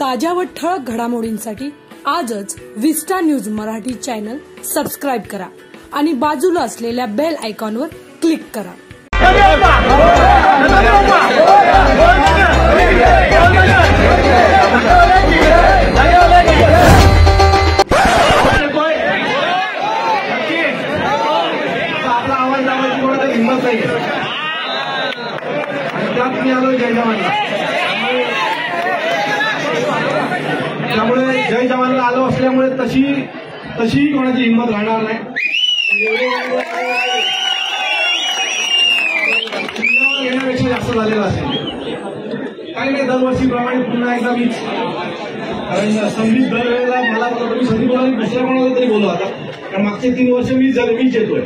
ताज्या व ठळक घडामोडींसाठी आजच विस्टा न्यूज मराठी चॅनल सबस्क्राइब करा आणि बाजूला असलेल्या बेल आयकॉनवर क्लिक करा। त्यामुळे जय जवानला आलो असल्यामुळे तशी कोणाची हिंमत राहणार नाही। येण्यापेक्षा जास्त झालेलं असेल काही नाही। दरवर्षीप्रमाणे पुन्हा एकदा मीच कारण संदीप दरवेळेला मला तुम्ही संदीप बोलाने दुसऱ्या कोणाला तरी बोलू आता, कारण मागचे 3 वर्ष मीच येतोय।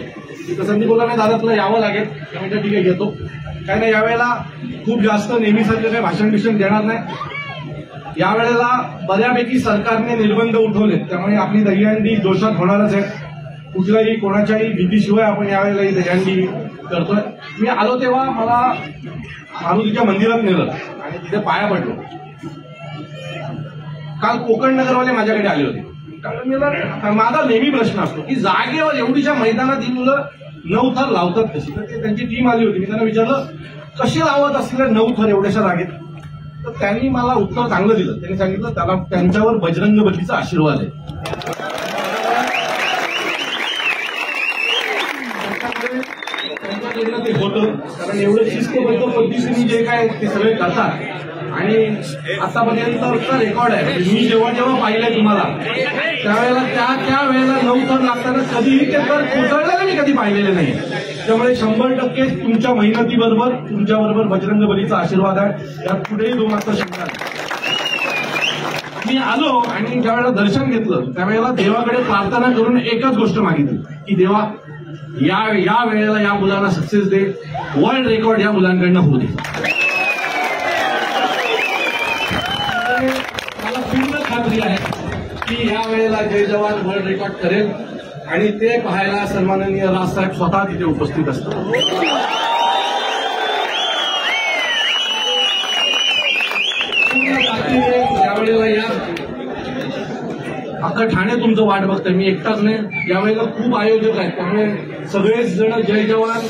तिथं संदीप बोलाने दादा तुला यावं लागेल, त्यामुळे ठीक आहे घेतो। काही नाही, यावेळेला खूप जास्त नेहमीसारखं काही भाषण देणार नाही। यावेळेला बऱ्यापैकी सरकारने निर्बंध उठवलेत, त्यामुळे आपली दहीहंडी जोशात होणारच आहे। कुठल्याही कोणाच्याही भीतीशिवाय आपण यावेळेला ही दहीहंडी करतोय। मी आलो तेव्हा मला मारुतीच्या मंदिरात नेलं आणि तिथे पाया पडलो। काल कोकण नगरवाले माझ्याकडे आले होते, त्यामुळे माझा नेहमी प्रश्न असतो की जागेवर एवढीच्या मैदानात ही मुलं 9 थर लावतात कशी? तर त्यांची टीम आली होती, मी त्यांना विचारलं कसे लावत असतील 9 थर एवढ्याशा जागेत? तर त्यांनी मला उत्तर चांगलं दिलं। त्यांनी सांगितलं त्याला त्यांच्यावर बजरंगबलीचा आशीर्वाद आहे। त्यांच्याकडनं ते होतं, कारण एवढं शिस्तबद्ध पद्धतीने जे काय ते सगळे करतात। आणि आतापर्यंत रेकॉर्ड आहे, मी जेव्हा पाहिलंय तुम्हाला त्यावेळेला त्या वेळेला 9 थर लागताना कधीही ते तर कोसळलेलं मी कधी पाहिलेले नाही। त्यामुळे 100% तुमच्या मेहनतीबरोबर तुमच्याबरोबर बजरंगबलीचा आशीर्वाद आहे, यात कुठेही दोमाचा शंका नाही। मी आलो आणि ज्यावेळेला दर्शन घेतलं त्यावेळेला देवाकडे प्रार्थना करून एकच गोष्ट मागितली की देवा या वेळेला या मुलांना सक्सेस दे, वर्ल्ड रेकॉर्ड या मुलांकडनं होऊ दे। मला पूर्ण खात्री आहे की या वेळेला जय जवान वर्ल्ड रेकॉर्ड करेल आणि ते पाहायला सन्माननीय राजसाहेब स्वतः तिथे उपस्थित असतात। यावेळेला या अख्खं ठाणे तुमचं वाट बघतंय, मी एकटाच नाही। यावेळेला खूप आयोजक आहेत, त्यामुळे सगळेच जण जय जवान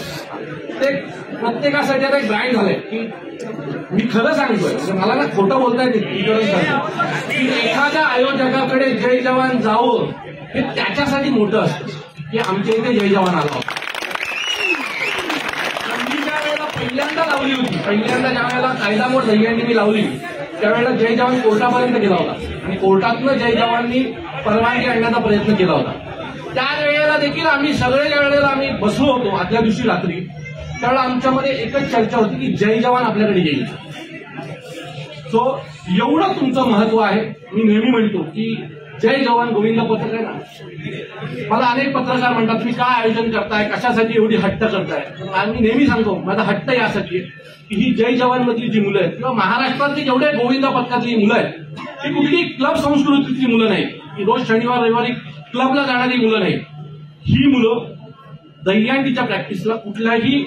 ते प्रत्येकासाठी आता एक ब्रँड झालंय की मी खरं सांगतोय, मला ना खोटं बोलता येते की एखाद्या आयोजकाकडे जय जवान जावं हे त्याच्यासाठी मोठं असतं की आमच्या इथे जय जवान आला होता। मी ज्या वेळेला पहिल्यांदा लावली होती, पहिल्यांदा ज्या वेळेला कायदा मोड दहीहंडी मी लावली त्यावेळेला जय जवान कोर्टापर्यंत गेला होता आणि कोर्टातनं जय जवाननी परवानगी आणण्याचा प्रयत्न केला होता। त्यावेळेला देखील आम्ही सगळे ज्या वेळेला आम्ही बसलो होतो आदल्या दिवशी रात्री, त्यावेळेला आमच्यामध्ये एकच चर्चा होती की जय जवान आपल्याकडे येईल। सो एवढं तुमचं महत्व आहे। मी नेहमी म्हणतो की जय जवान गोविंद पथक आहे ना, मला अनेक पत्रकार म्हणतात तुम्ही काय आयोजन करताय, कशासाठी एवढी हट्ट करताय? आम्ही नेहमी सांगतो माझा हट्ट यासाठी की ही जय जवान मधली जी मुलं आहेत किंवा महाराष्ट्रातली जेवढे गोविंद पथकातली मुलं आहेत ती कुठली क्लब संस्कृतीतली मुलं नाही, की रोज शनिवार रविवारी क्लबला जाणारी मुलं नाही। ही मुलं दहीहंडीच्या प्रॅक्टिसला कुठल्याही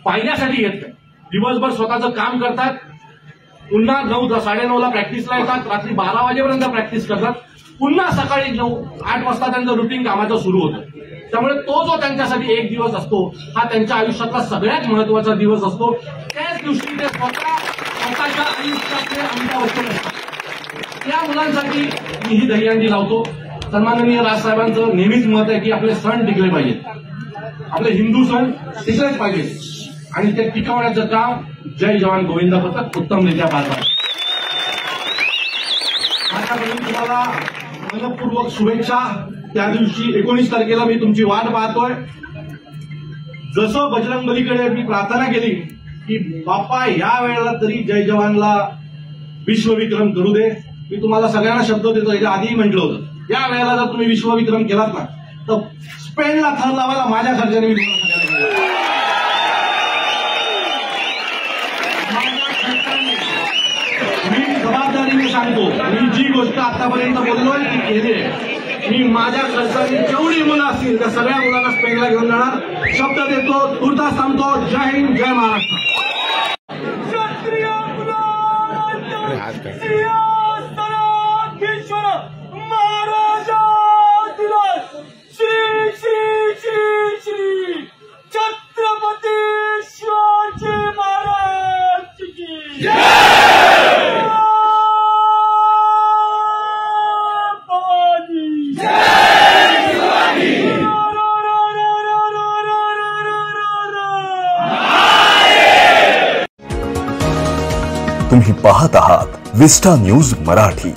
पाहिल्यासाठी येत नाही, दिवसभर स्वतःचं काम करतात, पुन्हा 9-9:30ला प्रॅक्टिसला येतात, रात्री 12 वाजेपर्यंत प्रॅक्टिस करतात, पुन्हा सकाळी 8 वाजता त्यांचं रुटीन कामाचं सुरू होतं। त्यामुळे तो जो त्यांच्यासाठी एक दिवस असतो हा त्यांच्या आयुष्यातला सगळ्यात महत्वाचा दिवस असतो। त्याच दिवशी ते स्वतःच्या आयुष्यातले आमच्यावरती असतात। त्या मुलांसाठी मी ही दहीहंडी लावतो। सन्माननीय राजसाहेबांचं नेहमीच मत आहे की आपले सण टिकले पाहिजेत, आपले हिंदू सण टिकलेच पाहिजेत आणि ते टिकवण्याचं काम जय जवान गोविंद पथक उत्तमरित्या पार पाडते। माझ्याकडून तुम्हाला मनपूर्वक शुभेच्छा। त्या दिवशी 19 तारखेला मी तुमची वाट पाहतोय। जसं बजरंगबलीकडे मी प्रार्थना केली की बाप्पा या वेळेला तरी जय जवानला विश्वविक्रम करू दे, मी तुम्हाला सगळ्यांना शब्द देतो, याच्या आधीही म्हटलं होतं या वेळेला जर तुम्ही विश्वविक्रम केलात ना तर स्पेनला थर लावायला माझ्या खर्चाने मी तुम्हाला सगळ्यांना मी जबाबदारीने सांगतो, मी जी गोष्ट आतापर्यंत बोललोय ती केली आहे। मी माझ्या खर्चाने जेवढी मुलं असतील त्या सगळ्या मुलांना स्पेनला घेऊन जाणार, शब्द देतो, तुर्तास थांबतो। जय हिंद, जय महाराष्ट्र। तुम्ही पाहत आहात विस्टा न्यूज मराठी।